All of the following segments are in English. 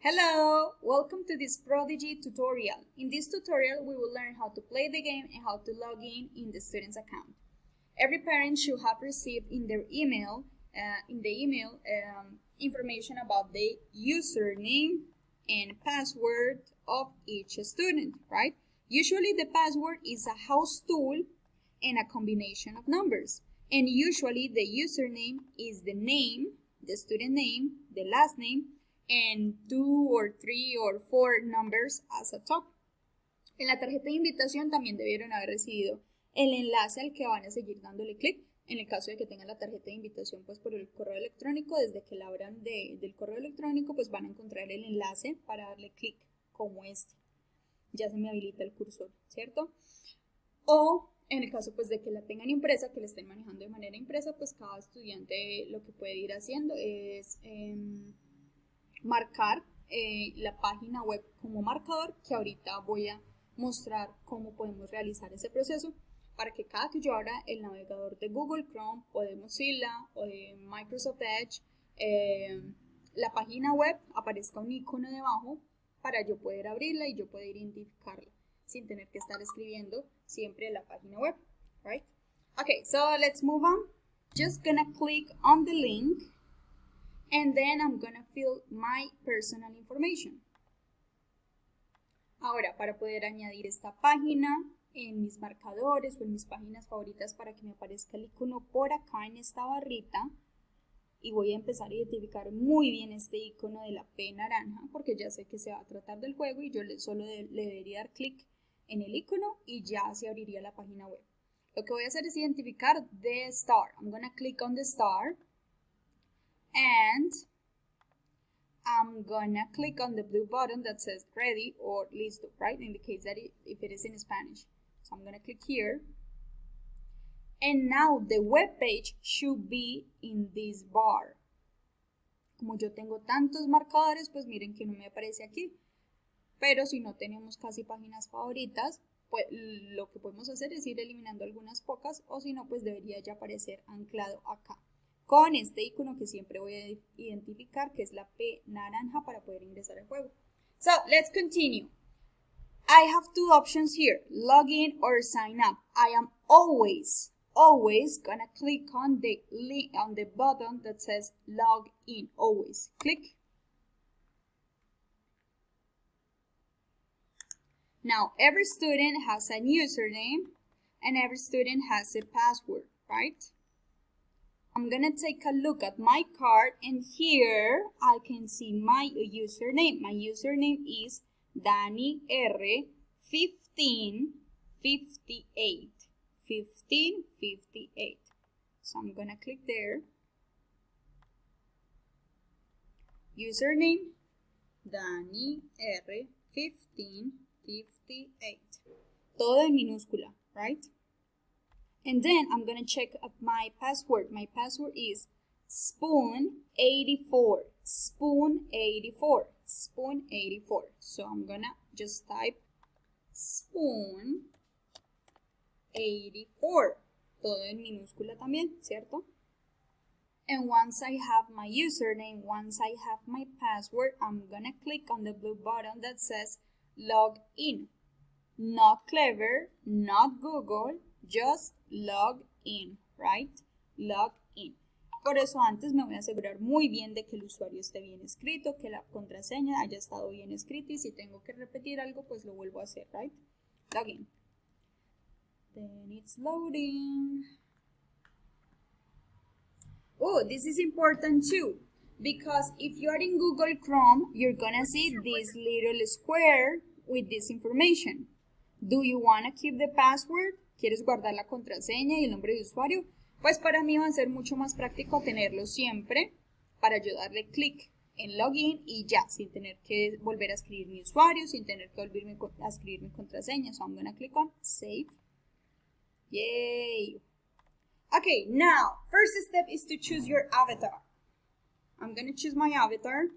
Hello! Welcome to this Prodigy tutorial. In this tutorial, we will learn how to play the game and how to log in the student's account. Every parent should have received in their email, information about the username and password of each student, right? Usually the password is a house tool and a combination of numbers. And usually the username is the name, the student name, the last name, and 2 or 3 or 4 numbers as a top. En la tarjeta de invitación también debieron haber recibido el enlace al que van a seguir dándole clic. En el caso de que tengan la tarjeta de invitación pues por el correo electrónico, desde que la abran del correo electrónico pues van a encontrar el enlace para darle clic como este. Ya se me habilita el cursor, ¿cierto? O en el caso pues de que la tengan impresa, que la estén manejando de manera impresa, pues cada estudiante lo que puede ir haciendo es marcar la página web como marcador, que ahorita voy a mostrar cómo podemos realizar ese proceso para que cada que yo abra el navegador de Google Chrome o de Mozilla o de Microsoft Edge, la página web aparezca un icono debajo para yo poder abrirla y yo poder identificarla sin tener que estar escribiendo siempre la página web, right? Okay, so let's move on. Just gonna click on the link and then I'm gonna fill my personal information. Ahora, para poder añadir esta página en mis marcadores o en mis páginas favoritas para que me aparezca el icono por acá en esta barrita, y voy a empezar a identificar muy bien este icono de la P naranja porque ya sé que se va a tratar del juego y yo solo le debería dar clic en el icono y ya se abriría la página web. Lo que voy a hacer es identificar the star. I'm gonna click on the star and I'm gonna click on the blue button that says ready or listo, right? Indicates that if it is in Spanish. So I'm gonna click here. And now the web page should be in this bar. Como yo tengo tantos marcadores, pues miren que no me aparece aquí. Pero si no tenemos casi páginas favoritas, pues lo que podemos hacer es ir eliminando algunas pocas, o si no, pues debería ya aparecer anclado acá con este icono que siempre voy a identificar, que es la P naranja, para poder ingresar al juego. So, let's continue. I have two options here, login or sign up. I am always gonna click on the link, on the button that says log in. Always click. Now, every student has a username and every student has a password, right? I'm gonna take a look at my card, and here I can see my username. My username is Dani R 1558. 1558. So I'm gonna click there. Username Dani R 1558. Todo en minúscula, right? And then I'm gonna check up my password. My password is spoon84. Spoon84. Spoon84. So I'm gonna just type spoon84. Todo en minúscula también, ¿cierto? And once I have my username, once I have my password, I'm gonna click on the blue button that says log in. Not Clever, not Google, just log in, right? Log in. Por eso antes me voy a asegurar muy bien de que el usuario esté bien escrito, que la contraseña haya estado bien escrita, y si tengo que repetir algo, pues lo vuelvo a hacer, right? Log in. Then it's loading. Oh, this is important too, because if you are in Google Chrome, you're gonna see this little square with this information. Do you want to keep the password? ¿Quieres guardar la contraseña y el nombre de usuario? Pues para mí va a ser mucho más práctico tenerlo siempre para yo darle clic en login y ya, sin tener que volver a escribir mi usuario, sin tener que volverme a escribir mi contraseña. So I'm going to click on save. Yay! Okay, now, first step is to choose your avatar. I'm going to choose my avatar,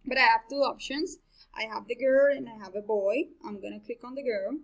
but I have two options. I have the girl and I have a boy. I'm going to click on the girl.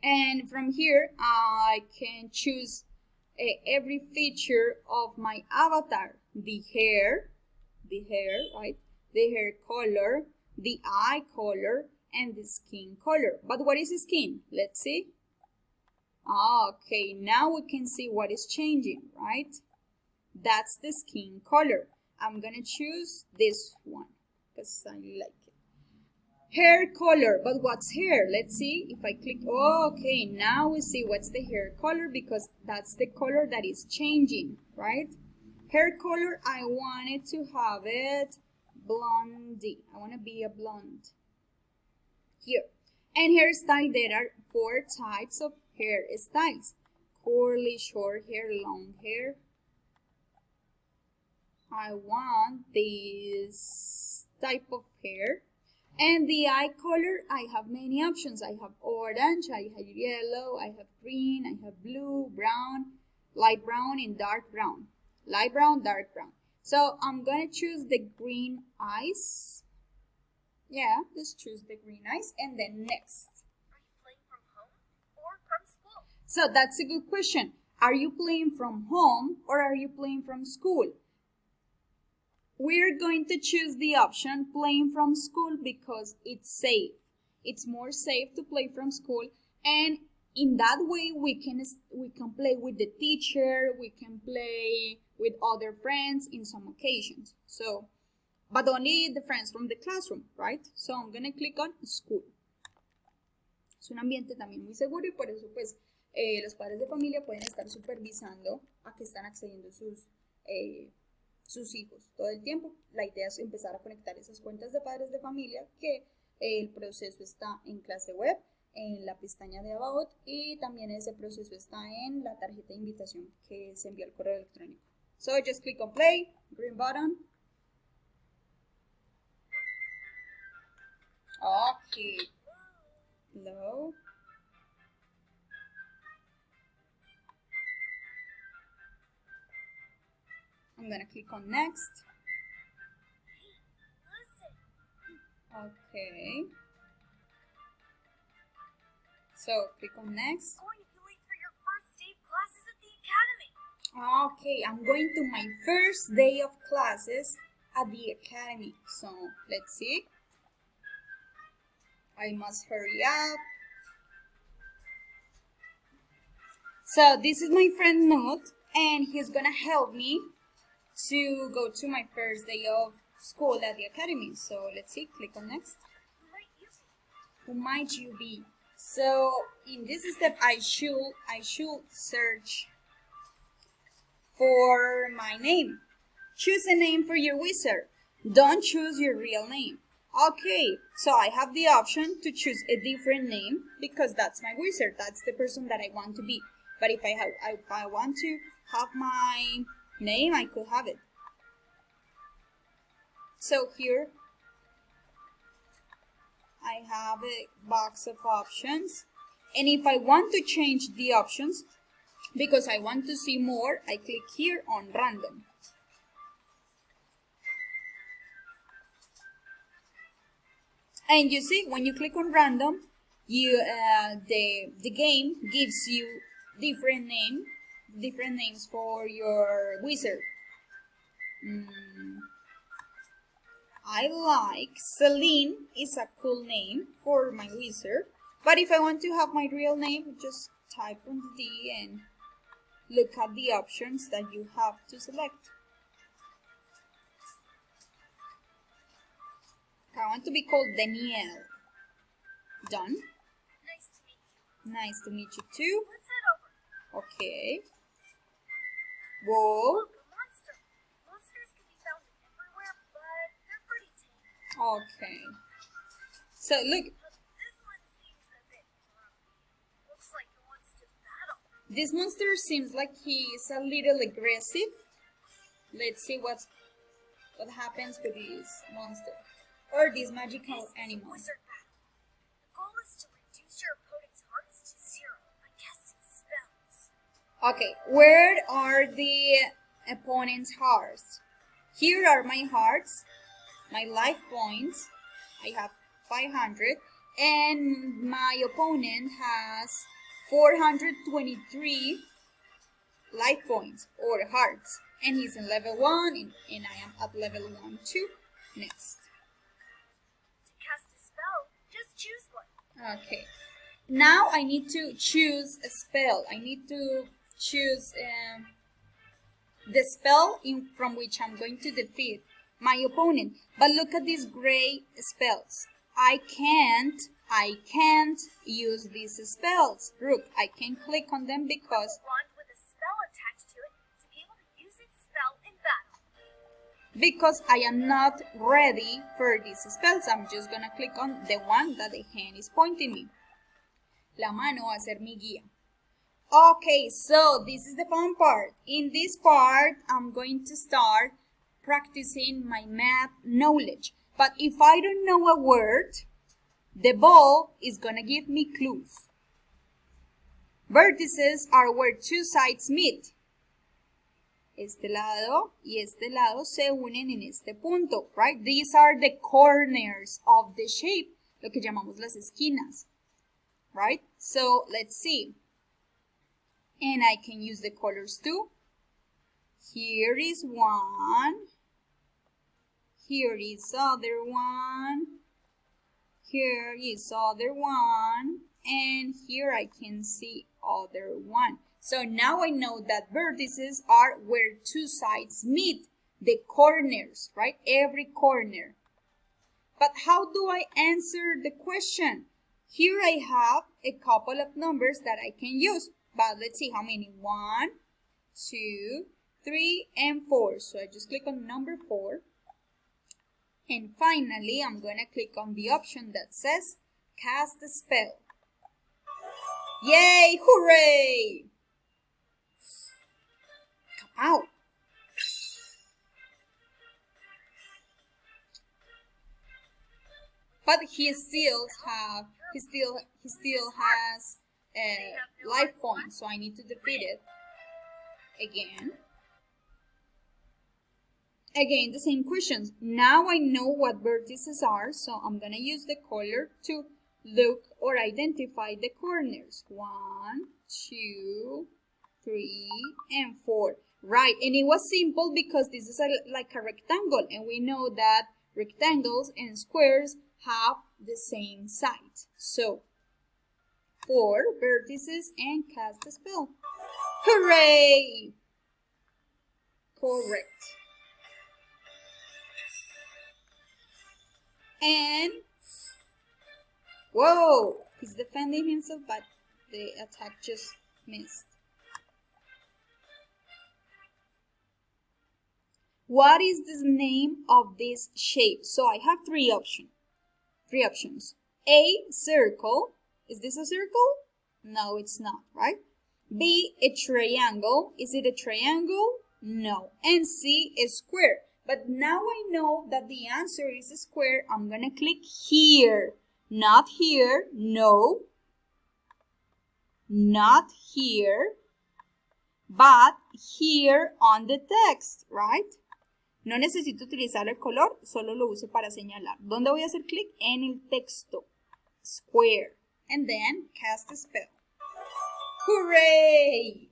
And from here, I can choose every feature of my avatar. The hair, right? The hair color, the eye color, and the skin color. But what is skin? Let's see. Okay, now we can see what is changing, right? That's the skin color. I'm gonna choose this one because I like it. Hair color, but what's hair? Let's see if I click. Okay, now we see what's the hair color because that's the color that is changing, right? Hair color, I wanted to have it blondie. I want to be a blonde here. And hairstyle, there are 4 types of hairstyles: curly, short hair, long hair. I want this type of hair. And the eye color, I have many options. I have orange, I have yellow, I have green, I have blue, brown, light brown, and dark brown. Light brown, dark brown. So I'm gonna choose the green eyes. Yeah, let's choose the green eyes. And then next. Are you playing from home or from school? So that's a good question. Are you playing from home or are you playing from school? We're going to choose the option playing from school because it's safe. It's more safe to play from school, and in that way we can play with the teacher, we can play with other friends in some occasions. So, but only the friends from the classroom, right? So I'm gonna click on school. Es un ambiente también muy seguro y por eso pues los padres de familia pueden estar supervisando a que están accediendo sus hijos todo el tiempo. La idea es empezar a conectar esas cuentas de padres de familia, que el proceso está en clase web, en la pestaña de About, y también ese proceso está en la tarjeta de invitación que se envió al correo electrónico. So just click on play, green button. Okay. Hello. I'm gonna click on next. Okay. So click on next. Going to be late for your first day of classes at the academy. Okay, I'm going to my first day of classes at the academy. So let's see. I must hurry up. So this is my friend Nut, and he's gonna help me to go to my first day of school at the academy. So let's see, click on next. Who might you be? So in this step, I should search for my name. Choose a name for your wizard. Don't choose your real name. Okay, so I have the option to choose a different name because that's my wizard. That's the person that I want to be. But if I want to have my name, I could have it. So here I have a box of options, and if I want to change the options because I want to see more, I click here on random. And you see, when you click on random, the game gives you different names for your wizard. I like Celine is a cool name for my wizard, but if I want to have my real name, just type on D and look at the options that you have to select. I want to be called Danielle. Done. Nice to meet you. Nice to meet you too. Let's head over. Okay. Whoa. Look, a monster. Monsters can be found everywhere, but they're pretty tame. Okay. So look, This one seems a bit grumpy. Looks like it wants to battle. this monster seems like he is a little aggressive. Let's see what happens with this monster or this magical This is animal. wizard battle. The goal is to reduce your opponent's hearts to 0 by casting spells. Okay, where are the opponent's hearts? Here are my hearts, my life points. I have 500, and my opponent has 423 life points or hearts. And he's in level 1 and I am at level 1 too. Next. To cast a spell, just choose one. Okay. Now I need to choose a spell. I need to choose the spell from which I'm going to defeat my opponent. But look at these gray spells. I can't use these spells. Look, I can click on them because A wand with a spell attached to it to be able to use its spell in battle. because I am not ready for these spells. I'm just gonna click on the one that the hand is pointing me. La mano va a ser mi guía. Okay, so this is the fun part. In this part, I'm going to start practicing my math knowledge. But if I don't know a word, the ball is gonna give me clues. Vertices are where two sides meet. Este lado y este lado se unen en este punto, right? These are the corners of the shape, lo que llamamos las esquinas, right? So let's see. And I can use the colors too. Here is one. Here is other one. Here is other one. And here I can see other one. So now I know that vertices are where two sides meet, the corners, right? Every corner. But how do I answer the question? Here I have a couple of numbers that I can use. But let's see how many. 1, 2, 3, and 4. So I just click on number 4. And finally, I'm going to click on the option that says cast a spell. Yay! Hooray! Come out. But he still has life points, so I need to defeat it again. Again, the same questions. Now I know what vertices are, so I'm gonna use the color to look or identify the corners. 1, 2, 3, and 4. Right, and it was simple because this is like a rectangle, and we know that rectangles and squares have the same side. So 4 vertices and cast a spell. Hooray! Correct. And whoa, he's defending himself, but the attack just missed. What is the name of this shape? So I have three options. A, circle. Is this a circle? No, it's not, right? B, a triangle. Is it a triangle? No. And C, a square. But now I know that the answer is a square. I'm gonna click here. Not here, no. Not here, but here on the text, right? No necesito utilizar el color, solo lo uso para señalar. ¿Dónde voy a hacer clic? En el texto. Square. And then cast a spell. Hooray!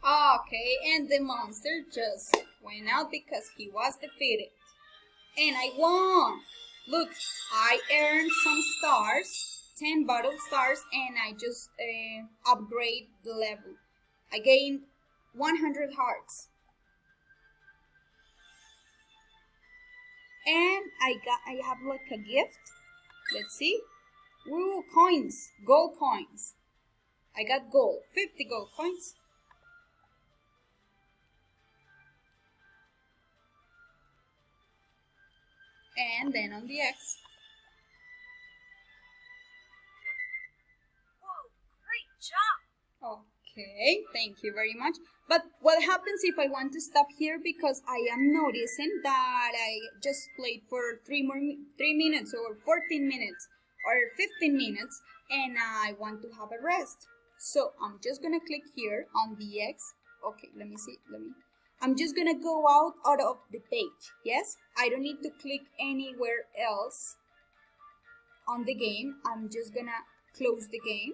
Okay, and the monster just went out because he was defeated. And I won! Look, I earned some stars, 10 battle stars, and I just upgrade the level. I gained 100 hearts. And I have like a gift. Let's see. Ooh, coins, gold coins. I got gold, 50 gold coins. And then on the X. Whoa, great job! Okay, thank you very much. But what happens if I want to stop here because I am noticing that I just played for 3 minutes or 14 minutes or 15 minutes and I want to have a rest. So I'm just gonna click here on the X. Okay, let me see, I'm just gonna go out of the page, yes? I don't need to click anywhere else. on the game, I'm just gonna close the game.